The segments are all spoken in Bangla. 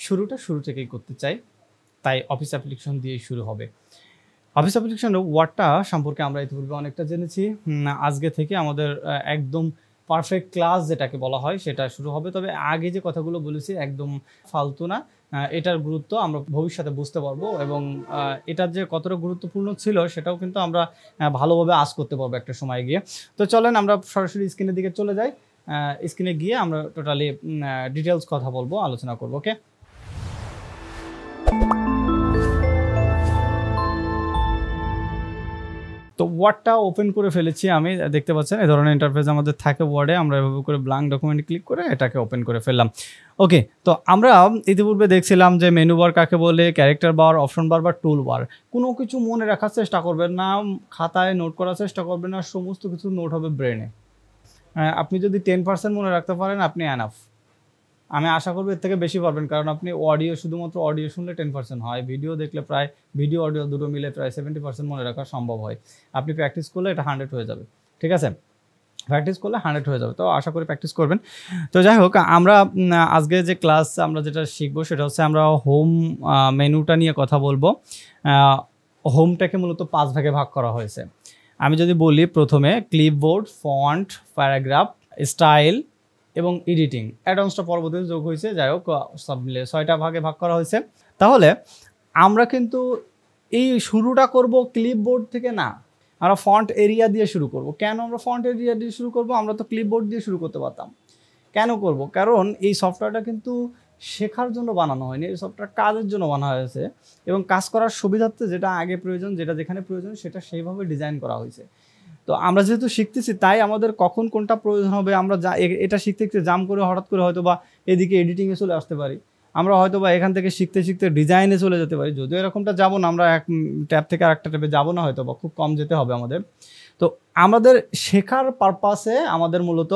শুরুটা শুরু থেকেই করতে চাই, তাই অফিস অ্যাপ্লিকেশন দিয়েই শুরু হবে। অফিস অ্যাপ্লিকেশনের ওয়ার্ডটা সম্পর্কে আমরা ইতিপূর্বে অনেকটা জেনেছি। আজকে থেকে আমাদের একদম পারফেক্ট ক্লাস যেটাকে বলা হয় সেটা শুরু হবে। তবে আগে যে কথাগুলো বলেছি একদম ফালতু না, এটার গুরুত্ব আমরা ভবিষ্যতে বুঝতে পারবো এবং এটার যে কতটা গুরুত্বপূর্ণ ছিল সেটাও কিন্তু আমরা ভালোভাবে আজ করতে পারবো একটা সময় গিয়ে। তো চলেন আমরা সরাসরি স্ক্রিনের দিকে চলে যাই। স্ক্রিনে গিয়ে আমরা টোটালি ডিটেলস কথা বলবো, আলোচনা করবো। ওকে, তো ওয়ার্ডটা ওপেন করে ফেলেছি আমি, দেখতে পাচ্ছেন এই ধরনের ইন্টারফেস আমাদের থাকে ওয়ার্ডে। আমরা এভাবে করে ব্ল্যাঙ্ক ডকুমেন্ট ক্লিক করে এটাকে ওপেন করে ফেললাম। ওকে, তো আমরা ইতিপূর্বে দেখছিলাম যে মেনু বার কাকে বলে, ক্যারেক্টার বার, অপশন বার বা টুল বার। কোনো কিছু মনে রাখার চেষ্টা করবেন না, খাতায় নোট করার চেষ্টা করবেন না, সমস্ত কিছু নোট হবে ব্রেনে। আপনি যদি 10% মনে রাখতে পারেন আপনি এনাফ। আমি আশা করবো এর থেকে বেশি পারবেন, কারণ আপনি অডিও, শুধুমাত্র অডিও শুনলে 10% হয়, ভিডিও দেখলে প্রায়, ভিডিও অডিও দুটো মিলে প্রায় 70% মনে রাখা সম্ভব হয়। আপনি প্র্যাকটিস করলে এটা 100 হয়ে যাবে। ঠিক আছে, প্র্যাকটিস করলে 100 হয়ে যাবে। তো আশা করি প্র্যাকটিস করবেন। তো যাই হোক, আমরা আজকে যে ক্লাস আমরা যেটা শিখবো সেটা হচ্ছে আমরা হোম মেনুটা নিয়ে কথা বলবো। হোমটাকে মূলত 5 ভাগে ভাগ করা হয়েছে। আমি যদি বলি, প্রথমে ক্লিপবোর্ড, ফন্ট, প্যারাগ্রাফ, স্টাইল এবং এডিটিং। অ্যাডভান্সটা পরবর্তীতে যোগ হয়েছে। যাই হোক, সব মিলে 6টা ভাগে ভাগ করা হয়েছে। তাহলে আমরা কিন্তু এই শুরুটা করব ক্লিপবোর্ড থেকে না, আমরা ফন্ট এরিয়া দিয়ে শুরু করব। কেন আমরা ফন্ট এরিয়া দিয়ে শুরু করব? আমরা তো ক্লিপবোর্ড দিয়ে শুরু করতে পারতাম। কেন করব? কারণ এই সফটওয়্যারটা কিন্তু শেখার জন্য বানানো হয়নি, এই সফটওয়্যার কাজের জন্য বানানো হয়েছে এবং কাজ করার সুবিধার্থে যেটা আগে প্রয়োজন, যেটা যেখানে প্রয়োজন সেটা সেইভাবে ডিজাইন করা হয়েছে। তো আমরা যেহেতু শিখতেছি, তাই আমাদের কখন কোনটা প্রয়োজন হবে, আমরা এটা শিখতে শিখতে জাম করে হঠাৎ করে হয়তো বা এদিকে এডিটিংয়ে চলে আসতে পারি, আমরা হয়তো বা এখান থেকে শিখতে শিখতে ডিজাইনে চলে যেতে পারি। যদিও এরকমটা যাবো না, আমরা এক ট্যাব থেকে আরেকটা ট্যাবে যাবো না, হয়তো বা খুব কম যেতে হবে আমাদের। তো আমাদের শেখার পারপাসে আমাদের মূলত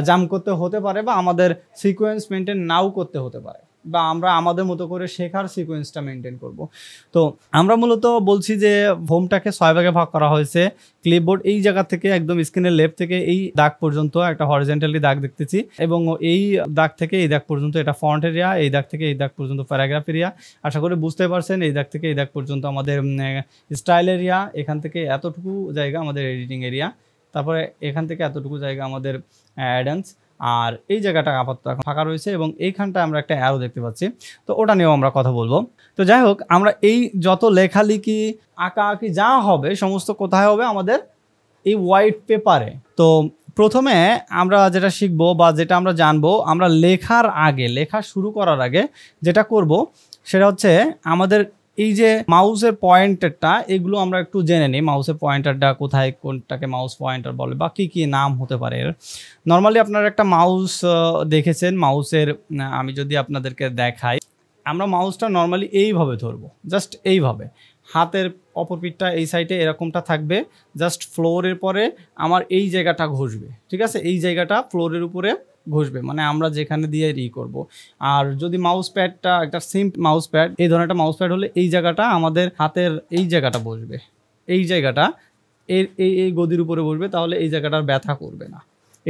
জাম করতে হতে পারে, বা আমাদের সিকোয়েন্স মেনটেন নাও করতে হতে পারে, বা আমরা আমাদের মতো করে শেখার সিকোয়েন্সটা মেনটেন করব। তো আমরা মূলত বলছি যে হোমটাকে 6 ভাগে ভাগ করা হয়েছে। ক্লিপবোর্ড এই জায়গা থেকে একদম স্ক্রিনের লেফট থেকে এই দাগ পর্যন্ত একটা হরিজন্টালি দাগ দেখতেছি, এবং এই দাগ থেকে এই দাগ পর্যন্ত এটা ফন্ট এরিয়া, এই দাগ থেকে এই দাগ পর্যন্ত প্যারাগ্রাফ এরিয়া। আশা করি বুঝতে পারছেন। এই দাগ থেকে এই দাগ পর্যন্ত আমাদের স্টাইল এরিয়া, এখান থেকে এতটুকু জায়গা আমাদের এডিটিং এরিয়া, তারপরে এখান থেকে এতটুকু জায়গা আমাদের অ্যাডভান্স, আর এই জায়গাটা আপাতত এখন ফাঁকা রয়েছে এবং এইখানটা আমরা একটা অ্যারো দেখতে পাচ্ছি। তো ওটা নিয়েও আমরা কথা বলবো। তো যাই হোক, আমরা এই যত লেখালেখি আঁকাআঁকি যা হবে সমস্ত কোথায় হবে? আমাদের এই হোয়াইট পেপারে। তো প্রথমে আমরা যেটা শিখবো বা যেটা আমরা জানবো, আমরা লেখার আগে, লেখা শুরু করার আগে যেটা করব সেটা হচ্ছে আমাদের এই যে মাউসের পয়েন্টারটা, এগুলো আমরা একটু জেনে নিই। মাউসের পয়েন্টারটা কোথায়, কোনটাকে মাউস পয়েন্টার বলে বা কী কী নাম হতে পারে এর। নর্মালি আপনারা একটা মাউস দেখেছেন, মাউসের আমি যদি আপনাদেরকে দেখাই, আমরা মাউসটা নর্মালি এইভাবে ধরবো, জাস্ট এইভাবে। হাতের অপর পিঠটা এই সাইডে এরকমটা থাকবে, জাস্ট ফ্লোরের পরে আমার এই জায়গাটা ঘষবে। ঠিক আছে, এই জায়গাটা ফ্লোরের উপরে ঘষবে, মানে আমরা যেখানে দিয়ে করব। আর যদি মাউস প্যাডটা একটা সিম্প মাউস প্যাড, এই ধরনের একটা মাউস প্যাড হলে এই জায়গাটা আমাদের হাতের এই জায়গাটা বসবে, এই জায়গাটা এই গদির উপরে বসবে, তাহলে এই জায়গাটার ব্যথা করবে না,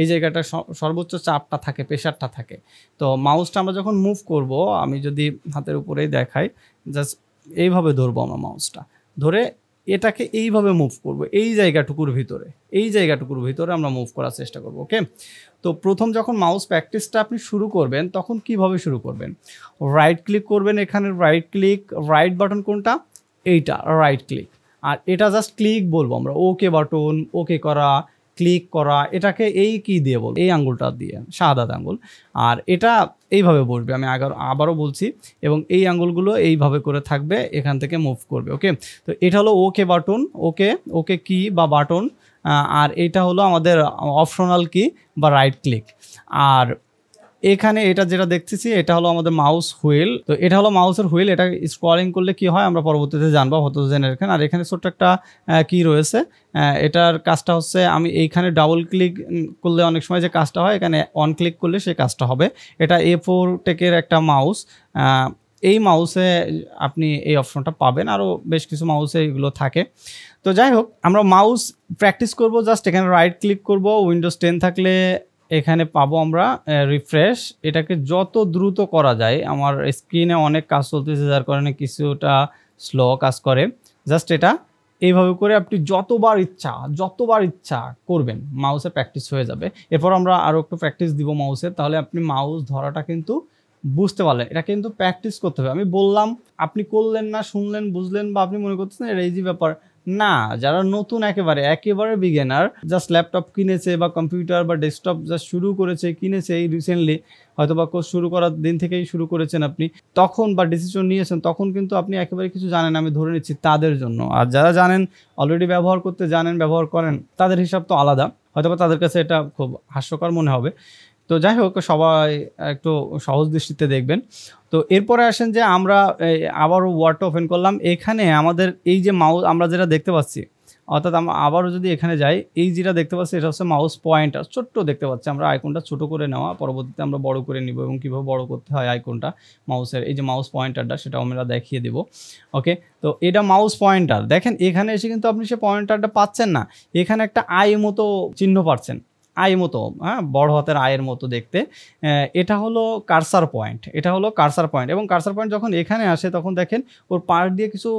এই জায়গাটা সর্বোচ্চ চাপটা থাকে, প্রেশারটা থাকে। তো মাউসটা আমরা যখন মুভ করব, আমি যদি হাতের উপরেই দেখাই, জাস্ট এইভাবে ধরবো আমরা মাউসটা, ধরে এটাকে এইভাবে মুভ করব, এই জায়গাটুকুর ভিতরে আমরা মুভ করার চেষ্টা করব। ওকে, তো প্রথম যখন মাউস প্র্যাকটিসটা আপনি শুরু করবেন, তখন কিভাবে শুরু করবেন? রাইট ক্লিক করবেন, এখানে রাইট ক্লিক, রাইট বাটন কোনটা? এইটা, রাইট ক্লিক। আর এটা জাস্ট ক্লিক বলবো আমরা, ওকে বাটন, ওকে করা, ক্লিক করা, এটাকে এই কি দিয়ে বলবো? এই আঙ্গুলটা দিয়ে, শাহাদাত আঙ্গুল। আর এটা এইভাবে বসবে, আমি আবারও বলছি, এবং এই আঙ্গুলগুলো এইভাবে করে থাকবে, এখান থেকে মুভ করবে। ওকে, তো এটা হলো ওকে বাটন, ওকে কি বা বাটন, আর এটা হলো আমাদের অপশনাল কি বা রাইট ক্লিক। আর এখানে এটা যেটা দেখতেছি এটা হলো আমাদের মাউস হুইল। তো এটা হলো মাউসের হুইল, এটা স্ক্রলিং করলে কি হয় আমরা পরবর্তীতে জানবো, হয়তো জেনে রাখেন। আর এখানে ছোট্ট একটা কি রয়েছে, এটার কাজটা হচ্ছে আমি এইখানে ডাবল ক্লিক করলে অনেক সময় যে কাজটা হয়, এখানে অন ক্লিক করলে সেই কাজটা হবে। এটা A4 টেকের একটা মাউস, এই মাউসে আপনি এই অপশনটা পাবেন, আরও বেশ কিছু মাউসে এগুলো থাকে। তো যাই হোক, আমরা মাউস প্র্যাকটিস করব, জাস্ট এখানে রাইট ক্লিক করব, উইন্ডোজ 10 থাকলে এখানে পাবো আমরা রিফ্রেশ। এটাকে যত দ্রুত করা যায়, আমার স্ক্রিনে অনেক কাজ চলতেছে যার কারণে কিছুটা স্লো কাজ করে। জাস্ট এটা এইভাবে করে আপনি যতবার ইচ্ছা করবেন, মাউসে প্র্যাকটিস হয়ে যাবে। এরপর আমরা আরও একটু প্র্যাকটিস দিব মাউসের, তাহলে আপনি মাউস ধরাটা কিন্তু বুঝতে পারলেন। এটা কিন্তু প্র্যাকটিস করতে হবে। আমি বললাম, আপনি করলেন না, শুনলেন, বুঝলেন, বা আপনি মনে করতেছেন এটা ইজি ব্যাপার না। যারা নতুন একেবারে বিগিনার, জাস্ট ল্যাপটপ কিনেছে বা কম্পিউটার বা ডেস্কটপ জাস্ট শুরু করেছে, কিনেছে এই রিসেন্টলি, হয়তো বা কোর্স শুরু করার দিন থেকেই শুরু করেছেন আপনি, তখন বা ডিসিশন নিয়েছেন, তখন কিন্তু আপনি একেবারে কিছু জানেন, আমি ধরে নিচ্ছি তাদের জন্য। আর যারা জানেন, অলরেডি ব্যবহার করতে জানেন, ব্যবহার করেন, তাদের হিসাব তো আলাদা, হয়তো বা তাদের কাছে এটা খুব হাস্যকর মনে হবে। তো যাই হোক, সবাই একটু সহজ দৃষ্টিতে দেখবেন। তো এরপরে আসেন যে আমরা আবারও ওয়ার্ডটা ওপেন করলাম। এখানে আমাদের এই যে মাউস আমরা যেটা দেখতে পাচ্ছি, অর্থাৎ আমরা আবারও যদি এখানে যাই, এই যেটা দেখতে পাচ্ছি এটা হচ্ছে মাউস পয়েন্টার। ছোট্ট দেখতে পাচ্ছি আমরা, আইকনটা ছোট করে নেওয়া, পরবর্তীতে আমরা বড় করে নিব, এবং কীভাবে বড় করতে হয় আইকনটা মাউসের, এই যে মাউস পয়েন্টারটা, সেটাও আমরা দেখিয়ে দেব। ওকে, তো এটা মাউস পয়েন্টার। দেখেন এখানে এসে কিন্তু আপনি সে পয়েন্টারটা পাচ্ছেন না, এখানে একটা আই মতো চিহ্ন পাচ্ছেন, আই মতো, হ্যাঁ, বড় হাতের আয়ের মতো দেখতে। এটা হলো কার্সার পয়েন্ট, এবং কার্সার পয়েন্ট যখন এখানে আসে তখন দেখেন ওর পাশ দিয়ে কিছু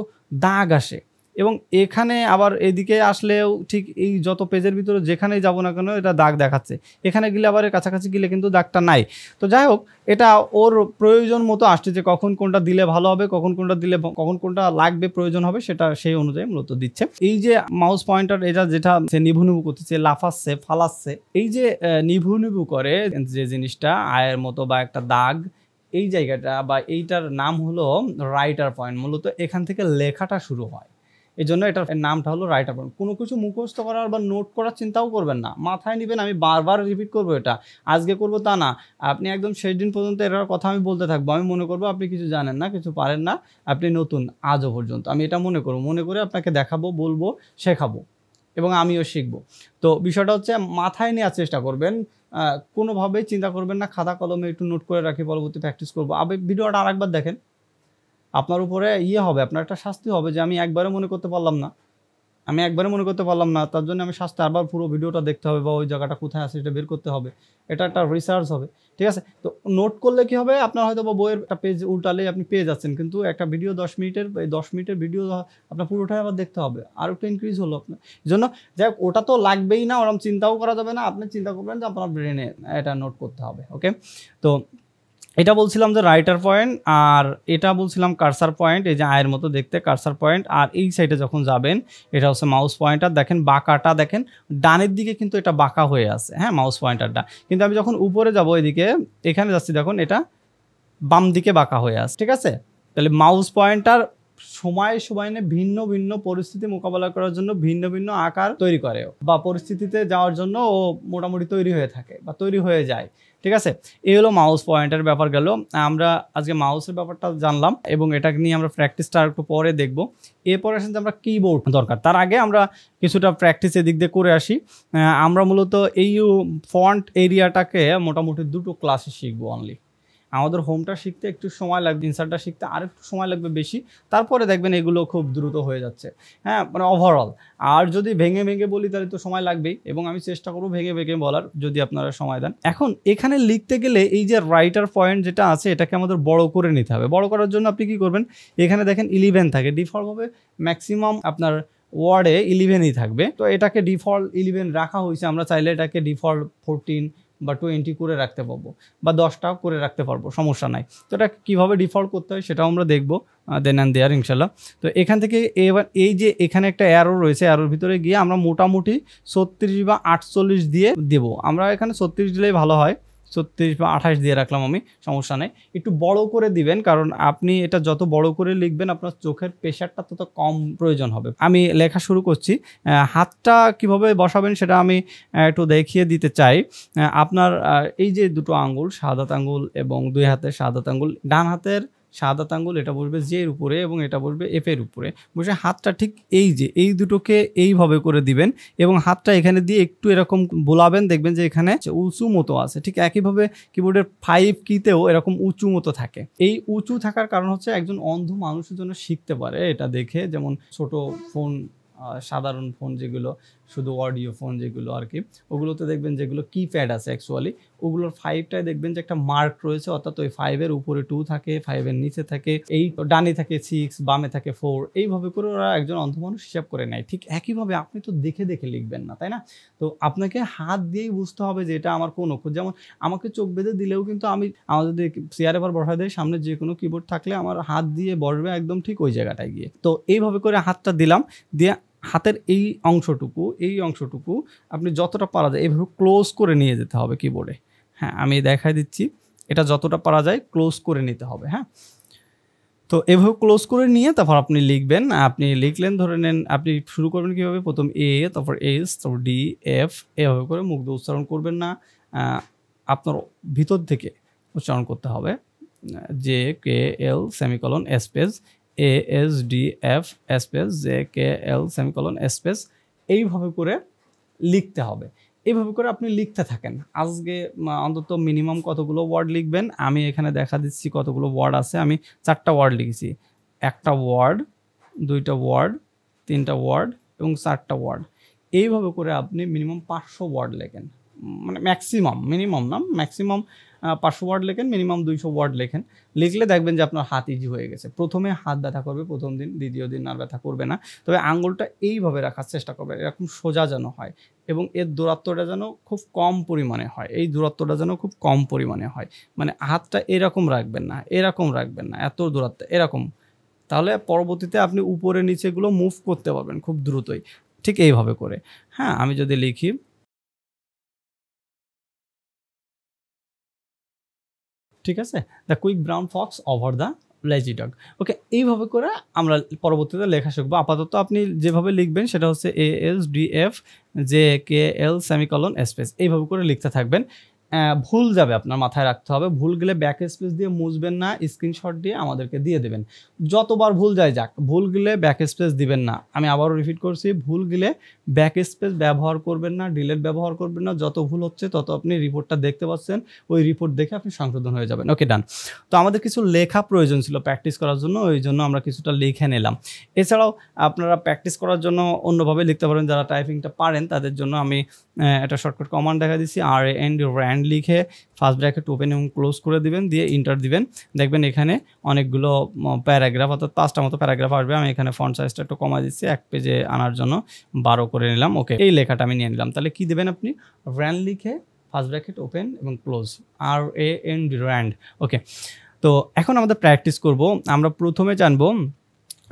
দাগ আসে, এবং এখানে আবার এদিকে আসলেও ঠিক এই যত পেজের ভিতরে যেখানেই যাবো না কেন এটা দাগ দেখাচ্ছে, এখানে গেলে আবার এর কাছাকাছি গেলে কিন্তু দাগটা নাই। তো যাই হোক, এটা ওর প্রয়োজন মতো আসছে, যে কখন কোনটা দিলে ভালো হবে, কখন কোনটা লাগবে, প্রয়োজন হবে, সেটা সেই অনুযায়ী মূলত দিচ্ছে। এই যে মাউস পয়েন্টার, এটা যেটা সে নিভু করতেছে, লাফাচ্ছে, ফালাচ্ছে, এই যে নিভু করে যে জিনিসটা আয়ের মতো বা একটা দাগ, এই জায়গাটা বা এইটার নাম হলো রাইটার পয়েন্ট। মূলত এখান থেকে লেখাটা শুরু হয়, এই জন্য এটার নামটা হলো রাইটার পয়েন্ট। কোনো কিছু মুখস্থ করার বা নোট করার চিন্তাও করবেন না, মাথায় নেবেন, আমি বারবার রিপিট করবো, এটা আজকে করবো তা না, আপনি একদম শেষ দিন পর্যন্ত এটার কথা আমি বলতে থাকবো। আমি মনে করবো আপনি কিছু জানেন না, কিছু পারেন না, আপনি নতুন আজও পর্যন্ত, আমি এটা মনে করে আপনাকে দেখাবো, বলবো, শেখাবো, এবং আমিও শিখবো। তো বিষয়টা হচ্ছে মাথায় নেওয়ার চেষ্টা করবেন, কোনোভাবেই চিন্তা করবেন না, খাতা কলমে একটু নোট করে রাখি, পরবর্তী প্র্যাকটিস করবো। আবার ভিডিওটা আরেকবার দেখেন, আপনার উপরে হবে, আপনার একটা শাস্তি হবে যে আমি একবারে মনে করতে পারলাম না, তার জন্য আমি শাস্তি, আবার পুরো ভিডিওটা দেখতে হবে, বা ওই জায়গাটা কোথায় আছে সেটা বের করতে হবে, এটা একটা রিসার্চ হবে, ঠিক আছে? তো নোট করলে কি হবে, আপনার হয়তো বা বইয়ের একটা পেজ উল্টালে আপনি পেয়ে যাচ্ছেন, কিন্তু একটা ভিডিও 10 মিনিটের ভিডিও আপনার পুরোটাই আবার দেখতে হবে, আর একটু ইনক্রিজ হলো আপনার জন্য। যাই হোক, ওটা তো লাগবেই না, ওরকম চিন্তাও করা যাবে না, আপনি চিন্তা করবেন যে আপনার ব্রেনে এটা নোট করতে হবে। ওকে, তো এটা বলছিলাম যে রাইটার পয়েন্ট, আর এটা বলছিলাম কার্সার পয়েন্ট, এই যে আয়ের মতো দেখতে কার্সার পয়েন্ট। আর এই সাইডে যখন যাবেন, এটা হচ্ছে মাউস পয়েন্টার। দেখেন বাঁকাটা, দেখেন ডানের দিকে কিন্তু এটা বাঁকা হয়ে আছে, হ্যাঁ, মাউস পয়েন্টারটা। কিন্তু আমি যখন উপরে যাব, এদিকে এখানে যাচ্ছি, দেখুন এটা বাম দিকে বাঁকা হয়ে আছে, ঠিক আছে? তাহলে মাউস পয়েন্টার সময় ভিন্ন ভিন্ন পরিস্থিতি মোকাবেলা করার জন্য ভিন্ন ভিন্ন আকার তৈরি করে, বা পরিস্থিতিতে যাওয়ার জন্য ও মোটামুটি তৈরি হয়ে থাকে বা তৈরি হয়ে যায়, ঠিক আছে? এই হলো মাউস পয়েন্টার ব্যাপার গেল। আমরা আজকে মাউসের ব্যাপারটা জানলাম, এবং এটা নিয়ে আমরা প্র্যাকটিসটা একটু পরে দেখব। এরপরে আসেন যে আমরা কিবোর্ড দরকার, তার আগে আমরা কিছুটা প্র্যাকটিস এদিক দিয়ে করে আসি। আমরা মূলত এই ফন্ট এরিয়াটাকে মোটামুটি 2টো ক্লাসে শিখবো অনলি। আমাদের হোমটা শিখতে একটু সময় লাগবে, ইনসার্টটা শিখতে আর একটু সময় লাগবে বেশি, তারপরে দেখবেন এগুলো খুব দ্রুত হয়ে যাচ্ছে, হ্যাঁ, মানে ওভারঅল। আর যদি ভেঙে বলি তাহলে তো সময় লাগবেই, এবং আমি চেষ্টা করবো ভেঙে বলার, যদি আপনারা সময় দেন। এখন এখানে লিখতে গেলে এই যে রাইটার পয়েন্ট যেটা আছে, এটাকে আমাদের বড় করে নিতে হবে। বড় করার জন্য আপনি কি করবেন, এখানে দেখেন 11 থাকে, ডিফল্টভাবে ম্যাক্সিমাম আপনার ওয়ার্ডে 11ই থাকবে, তো এটাকে ডিফল্ট 11 রাখা হয়েছে। আমরা চাইলে এটাকে ডিফল্ট 14 বা 20 করে রাখতে পারবো, বা 10টাও করে রাখতে পারবো, সমস্যা নাই। তো এটা কীভাবে ডিফল্ট করতে হয় সেটাও আমরা দেখবো দেন অ্যান্ড দেয়ার ইনশাল্লাহ। তো এখান থেকে এবার এই যে এখানে একটা অ্যারো রয়েছে, অ্যারোর ভিতরে গিয়ে আমরা মোটামুটি 36 বা 48 দিয়ে দেবো। আমরা এখানে 36 দিলেই ভালো হয়, 36 বা 28 দিয়ে রাখলাম আমি, সমস্যা নেই। একটু বড় করে দিবেন, কারণ আপনি এটা যত বড় করে লিখবেন আপনার চোখের প্রেশারটা তত কম প্রয়োজন হবে। আমি লেখা শুরু করছি। হাতটা কিভাবে বসাবেন সেটা আমি একটু দেখিয়ে দিতে চাই। আপনার এই যে দুটো আঙ্গুল, শাহাদাত আঙ্গুল এবং দুই হাতের শাহাদাত আঙ্গুল, ডান হাতের শাহাদাত আঙ্গুল এটা বসবে জের উপরে এবং এটা বসবে এফ এর উপরে, বসে হাতটা ঠিক এই দুটোকে এইভাবে করে দিবেন, এবং হাতটা এখানে দিয়ে একটু এরকম বোলাবেন, দেখবেন যে এখানে উঁচু মতো আছে। ঠিক একইভাবে কিবোর্ডের 5 কিতেও এরকম উঁচু মতো থাকে। এই উঁচু থাকার কারণ হচ্ছে একজন অন্ধ মানুষের জন্য শিখতে পারে এটা দেখে, যেমন ছোট ফোন, সাধারণ ফোন যেগুলো শুধু অডিও ফোন যেগুলো আর কি, ওগুলোতে দেখবেন যেগুলো কিপ্যাড আছে অ্যাকচুয়ালি, ওগুলোর 5টায় দেখবেন যে একটা মার্ক রয়েছে, অর্থাৎ ওই 5-এর উপরে 2 থাকে, 5-এর নিচে থাকে 8, ডানে থাকে 6, বামে থাকে 4, এইভাবে করে ওরা একজন অন্ধ মানুষ হিসাব করে নেয়। ঠিক একইভাবে আপনি তো দেখে দেখে লিখবেন না, তাই না? তো আপনাকে হাত দিয়েই বুঝতে হবে যে এটা আমার কোন অক্ষর। যেমন আমাকে চোখ বেঁধে দিলেও কিন্তু আমার যদি চেয়ারে আবার বসা দেয়, সামনে যে কোনো কিবোর্ড থাকলে আমার হাত দিয়ে বসবে একদম ঠিক ওই জায়গাটায় গিয়ে। তো এইভাবে করে হাতটা দিলাম, দিয়ে হাতের এই অংশটুকু আপনি যতটা পারা যায় এইভাবে ক্লোজ করে নিয়ে যেতে হবে কিবোর্ডে। হ্যাঁ, আমি দেখাই দিচ্ছি, এটা যতটা পারা যায় ক্লোজ করে নিতে হবে। হ্যাঁ, তো এভাবে ক্লোজ করে নিয়ে তারপর আপনি লিখবেন। আপনি লিখলেন, ধরে নেন আপনি শুরু করবেন কীভাবে, প্রথম এ, তারপর এস, তারপর ডি, এফ, এভাবে করে মুখ দিয়ে উচ্চারণ করবেন না, আপনার ভিতর থেকে উচ্চারণ করতে হবে। J K L semicolon space A S D F space J K L semicolon space, এইভাবে করে লিখতে হবে। এইভাবে করে আপনি লিখতে থাকেন। আজকে অন্তত মিনিমাম কতগুলো ওয়ার্ড লিখবেন আমি এখানে দেখা দিচ্ছি কতগুলো ওয়ার্ড আছে। আমি 4টা ওয়ার্ড লিখেছি, 1টা ওয়ার্ড, 2টা ওয়ার্ড, 3টা ওয়ার্ড এবং 4টা ওয়ার্ড। এইভাবে করে আপনি মিনিমাম 500 ওয়ার্ড লেখেন, মানে ম্যাক্সিমাম, মিনিমাম না, ম্যাক্সিমাম 500 ওয়ার্ড লেখেন, মিনিমাম 200 ওয়ার্ড লেখেন। লিখলে দেখবেন যে আপনার হাত ইজি হয়ে গেছে। প্রথমে হাত ব্যথা করবে প্রথম দিন, দ্বিতীয় দিন আর ব্যথা করবে না। তবে আঙ্গুলটা এইভাবে রাখার চেষ্টা করবে, এরকম সোজা যেন হয় এবং এর দূরত্বটা যেন খুব কম পরিমাণে হয়। এই দূরত্বটা যেন খুব কম পরিমাণে হয়, মানে হাতটা এরকম রাখবেন না, এরকম রাখবেন না, এত দূরত্ব এরকম। তাহলে পরবর্তীতে আপনি উপরে নিচেগুলো মুভ করতে পারবেন খুব দ্রুতই। ঠিক এইভাবে করে। হ্যাঁ, আমি যদি লিখি, ঠিক আছে, the quick brown fox over the lazy dog. Okay, এইভাবে করে আমরা পরবর্তীতে লেখা শিখবো। আপাতত আপনি যেভাবে লিখবেন সেটা হচ্ছে A S D F J K L semicolon space, এইভাবে করে লিখতে থাকবেন। ভুল যাবে, আপনার মাথায় রাখতে হবে। ভুল গেলে ব্যাক স্পেস দিয়ে মুছবেন না, স্ক্রিনশট দিয়ে আমাদেরকে দিয়ে দেবেন। যতবার ভুল যায় যাক, ভুল গেলে ব্যাক স্পেস দিবেন না। আমি আবারও রিপিট করছি, ভুল গেলে ব্যাক স্পেস ব্যবহার করবেন না, ডিলেট ব্যবহার করবেন না। যত ভুল হচ্ছে তত আপনি রিপোর্টটা দেখতে পাচ্ছেন, ওই রিপোর্ট দেখে আপনি সংশোধন হয়ে যাবেন। ওকে, ডান। তো আমাদের কিছু লেখা প্রয়োজন ছিল প্র্যাকটিস করার জন্য, ওই জন্য আমরা কিছুটা লিখে নিলাম। এছাড়াও আপনারা প্র্যাকটিস করার জন্য অন্যভাবে লিখতে পারেন, যারা টাইপিংটা পারেন তাদের জন্য আমি একটা শর্টকাট কমান্ড দেখা দিচ্ছি, আর এন্ড র্যান্ড লিখে ফার্স্ট ব্র্যাকেট ওপেন এবং ক্লোজ করে দিবেন, দিয়ে ইন্টার দিবেন। দেখবেন এখানে অনেকগুলো প্যারাগ্রাফ, অর্থাৎ 5টা মতো প্যারাগ্রাফ আসবে। আমি এখানে ফন্ট সাইজটা একটু কমাই দিচ্ছি, 1 পেজে আনার জন্য 12 করে নিলাম। ওকে, এই লেখাটা আমি নিয়ে নিলাম। তাহলে কি দেবেন আপনি, র্যান্ড লিখে ফার্স্ট ব্র্যাকেট ওপেন এবং ক্লোজ, আর A N D rand. Okay, তো এখন আমাদের প্র্যাকটিস করব। আমরা প্রথমে জানবো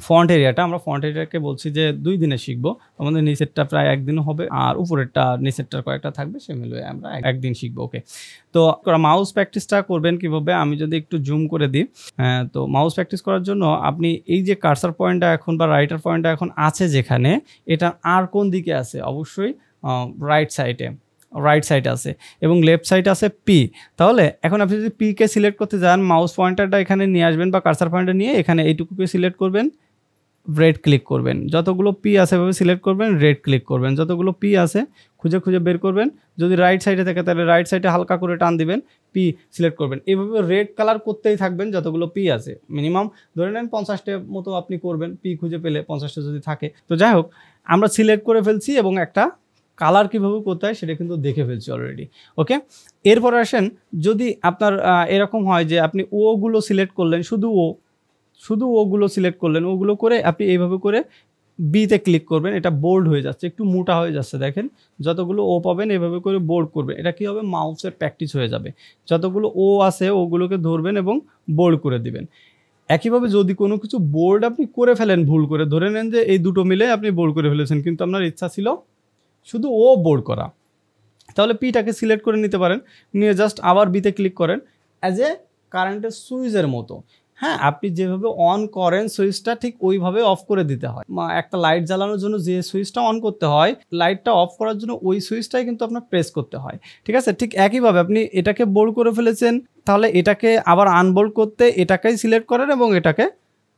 ফন্ট এরিয়াটা। আমরা ফন্ট এরিয়াকে বলছি যে 2 দিনে শিখবো। আমাদের নিচেরটা প্রায় 1 দিনও হবে, আর উপরেরটা নিচেরটার কয়েকটা থাকবে, সে মিলিয়ে আমরা 1 দিন শিখবো। ওকে, তো মাউস প্র্যাকটিসটা করবেন কিভাবে, আমি যদি একটু জুম করে দিই। তো মাউস প্র্যাকটিস করার জন্য আপনি এই যে কার্সার পয়েন্টটা এখন বা রাইটার পয়েন্টটা এখন আছে যেখানে, এটা আর কোন দিকে আছে, অবশ্যই রাইট সাইডে আছে এবং লেফট সাইডে আছে পি। তাহলে এখন আপনি যদি পিকে সিলেক্ট করতে যান, মাউস পয়েন্টারটা এখানে নিয়ে আসবেন বা কার্সার পয়েন্টার নিয়ে এখানে এইটুকুকে সিলেক্ট করবেন, রেড ক্লিক করবেন। যতগুলো পি আছে এভাবে সিলেক্ট করবেন, রেড ক্লিক করবেন। যতগুলো পি আছে খুঁজে খুঁজে বের করবেন। যদি রাইট সাইডে থাকে তাহলে রাইট সাইডে হালকা করে টান দিবেন, পি সিলেক্ট করবেন। এইভাবে রেড কালার করতেই থাকবেন যতগুলো পি আছে। মিনিমাম ধরে নেন 50টা মতো আপনি করবেন, পি খুঁজে পেলে 50টা যদি থাকে। তো যাই হোক, আমরা সিলেক্ট করে ফেলছি এবং একটা কালার কীভাবে করতে হয় সেটা কিন্তু দেখে ফেলছি অলরেডি। ওকে, এরপর আসেন, যদি আপনার এরকম হয় যে আপনি ওগুলো সিলেক্ট করলেন, শুধু ওগুলো সিলেক্ট করলেন, ওগুলো করে আপনি এইভাবে করে বিতে ক্লিক করবেন। এটা বোল্ড হয়ে যাচ্ছে, একটু মোটা হয়ে যাচ্ছে, দেখেন। যতগুলো ও পাবেন এভাবে করে বোল্ড করবেন। এটা কী হবে, মাউসের প্র্যাকটিস হয়ে যাবে। যতগুলো ও আছে ওগুলোকে ধরবেন এবং বোল্ড করে দিবেন। একইভাবে যদি কোনো কিছু বোল্ড আপনি করে ফেলেন ভুল করে, ধরে নেন যে এই দুটো মিলে আপনি বোল্ড করে ফেলেছেন, কিন্তু আপনার ইচ্ছা ছিল শুধু ও বোল্ড করা, তাহলে পিটাকে সিলেক্ট করে নিতে পারেন, নিয়ে জাস্ট আবার বিতে ক্লিক করেন, অ্যাজ এ কারেন্টের সুইচের মতো। হ্যাঁ, আপনি যেভাবে অন করেন সুইচটা ঠিক ওইভাবে অফ করে দিতে হয়। একটা লাইট জ্বালানোর জন্য যে সুইচটা অন করতে হয়, লাইটটা অফ করার জন্য ওই সুইচটাই কিন্তু আপনার প্রেস করতে হয়। ঠিক আছে, ঠিক একইভাবে আপনি এটাকে বোল্ড করে ফেলেছেন, তাহলে এটাকে আবার আনবোল্ড করতে এটাকেই সিলেক্ট করেন এবং এটাকে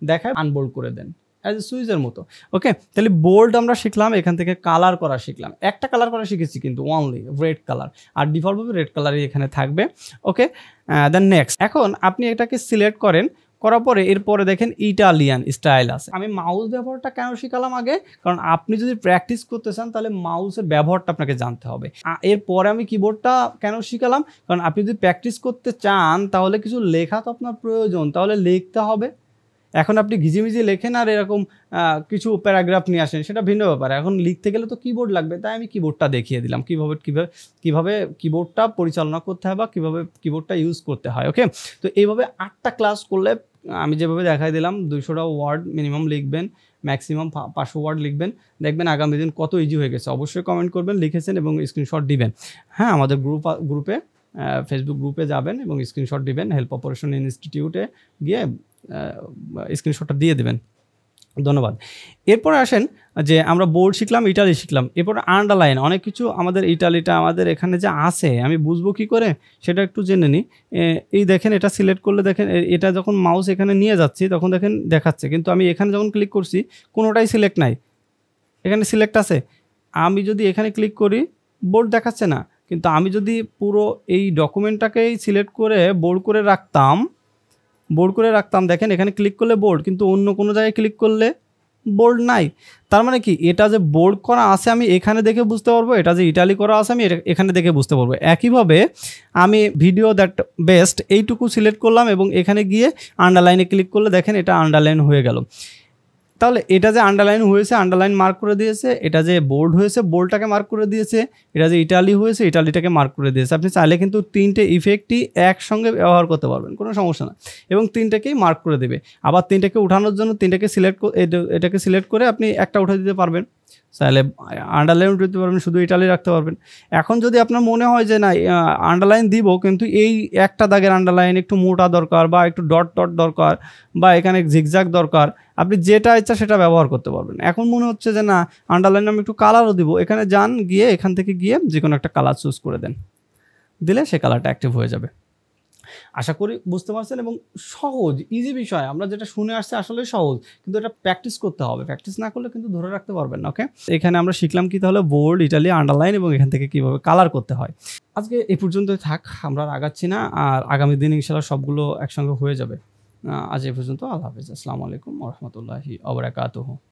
দেখায় আনবোল্ড করে দেন, অ্যাজ এ সুইচের মতো। ওকে, তাহলে বোল্ড আমরা শিখলাম, এখান থেকে কালার করা শিখলাম। একটা কালার করা শিখেছি কিন্তু অনলি রেড কালার, আর ডিফল্টভাবে রেড কালারই এখানে থাকবে। ওকে, দেন নেক্সট, এখন আপনি এটাকে সিলেক্ট করেন করার পরে এরপরে দেখেন ইটালিয়ান স্টাইল আছে। আমি মাউস ব্যবহারটা কেন শিখালাম আগে, কারণ আপনি যদি প্র্যাকটিস করতে চান তাহলে মাউসের ব্যবহারটা আপনাকে জানতে হবে। এরপরে আমি কিবোর্ডটা কেন শিখালাম, কারণ আপনি যদি প্র্যাকটিস করতে চান তাহলে কিছু লেখা তো আপনার প্রয়োজন, তাহলে লিখতে হবে। এখন আপনি ঘিজিমিজি লেখেন আর এরকম কিছু প্যারাগ্রাফ নিয়ে আসেন, সেটা ভিন্ন ব্যাপার। এখন লিখতে গেলে তো কিবোর্ড লাগবে, তাই আমি কিবোর্ডটা দেখিয়ে দিলাম কিভাবে কিবোর্ডটা পরিচালনা করতে হয় বা কিভাবে কিবোর্ডটা ইউজ করতে হয়। ওকে, তো এইভাবে 8টা ক্লাস করলে আমি যেভাবে দেখাই দিলাম 200টা ওয়ার্ড মিনিমাম লিখবেন, ম্যাক্সিমাম 500 ওয়ার্ড লিখবেন, দেখবেন আগামী দিন কত ইজি হয়ে গেছে। অবশ্যই কমেন্ট করবেন লিখেছেন এবং স্ক্রিনশট দিবেন। হ্যাঁ, আমাদের গ্রুপে ফেসবুক গ্রুপে যাবেন এবং স্ক্রিনশট দিবেন, হেল্প অপারেশন ইনস্টিটিউটে গিয়ে স্ক্রিনশটটা দিয়ে দেবেন। ধন্যবাদ। এরপরে আসেন যে আমরা বোর্ড শিখলাম, ইটালি শিখলাম, এরপরে আন্ডারলাইন অনেক কিছু আমাদের ইটালিটা আমাদের এখানে যে আছে আমি বুঝবো কী করে সেটা একটু জেনে নিই। এই দেখেন এটা সিলেক্ট করলে দেখেন এটা যখন মাউস এখানে নিয়ে যাচ্ছি তখন দেখেন দেখাচ্ছে, কিন্তু আমি এখানে যখন ক্লিক করছি কোনোটাই সিলেক্ট নাই, এখানে সিলেক্ট আছে। আমি যদি এখানে ক্লিক করি বোর্ড দেখাচ্ছে না, কিন্তু আমি যদি পুরো এই ডকুমেন্টটাকেই সিলেক্ট করে বোর্ড করে রাখতাম দেখেন এখানে ক্লিক করলে বোর্ড, কিন্তু অন্য কোনো জায়গায় ক্লিক করলে বোর্ড নাই। তার মানে কি এটা যে বোর্ড করা আছে আমি এখানে দেখে বুঝতে পারবো, এটা যে ইটালি করা আছে আমি এখানে দেখে বুঝতে পারবো। একইভাবে আমি ভিডিও দ্যাট বেস্ট এইটুকু সিলেক্ট করলাম এবং এখানে গিয়ে আন্ডারলাইনে ক্লিক করলে দেখেন এটা আন্ডারলাইন হয়ে গেল। তাহলে এটা যে আন্ডারলাইন হয়েছে আন্ডারলাইন মার্ক করে দিয়েছে, এটা যে বোর্ড হয়েছে বোর্ডটাকে মার্ক করে দিয়েছে, এটা যে ইটালি হয়েছে ইটালিটাকে মার্ক করে দিয়েছে। আপনি চাইলে কিন্তু 3টে ইফেক্টই একসঙ্গে ব্যবহার করতে পারবেন, কোনো সমস্যা না, এবং 3টাকেই মার্ক করে দেবে। আবার 3টাকে উঠানোর জন্য 3টাকে এটাকে সিলেক্ট করে আপনি একটা উঠে দিতে পারবেন, চাইলে আন্ডারলাইন দিতে পারবেন, শুধু ইটালি রাখতে পারবেন। এখন যদি আপনার মনে হয় যে না আন্ডারলাইন দিব কিন্তু এই একটা দাগের আন্ডারলাইন একটু মোটা দরকার বা একটু ডট ডট দরকার বা এখানে জিগজ্যাগ দরকার, আপনি যেটা ইচ্ছা সেটা ব্যবহার করতে পারবেন। এখন মনে হচ্ছে যে না আন্ডারলাইন আমি একটু কালারও দিব, এখানে যান গিয়ে এখান থেকে গিয়ে যে কোনো একটা কালার চুজ করে দেন, দিলে সে কালারটা অ্যাক্টিভ হয়ে যাবে। আশা করি বুঝতে পারছেন এবং সহজ ইজি বিষয়, আমরা যেটা শুনে আসছে আসলে সহজ, কিন্তু এটা প্র্যাকটিস করতে হবে, প্র্যাকটিস না করলে কিন্তু ধরে রাখতে পারবেন না। ওকে, এখানে আমরা শিখলাম কি তাহলে বোল্ড, ইটালি, আন্ডারলাইন এবং এখান থেকে কীভাবে কালার করতে হয়। আজকে এই পর্যন্তই থাক, আমরা আর আগাচ্ছি না, আর আগামী দিন ইনশাআল্লাহ সবগুলো একসঙ্গে হয়ে যাবে। আজ এই পর্যন্ত, আল্লাহ হাফেজ, আসসালামু আলাইকুম ওয়া রাহমাতুল্লাহি ওয়া বারাকাতুহু।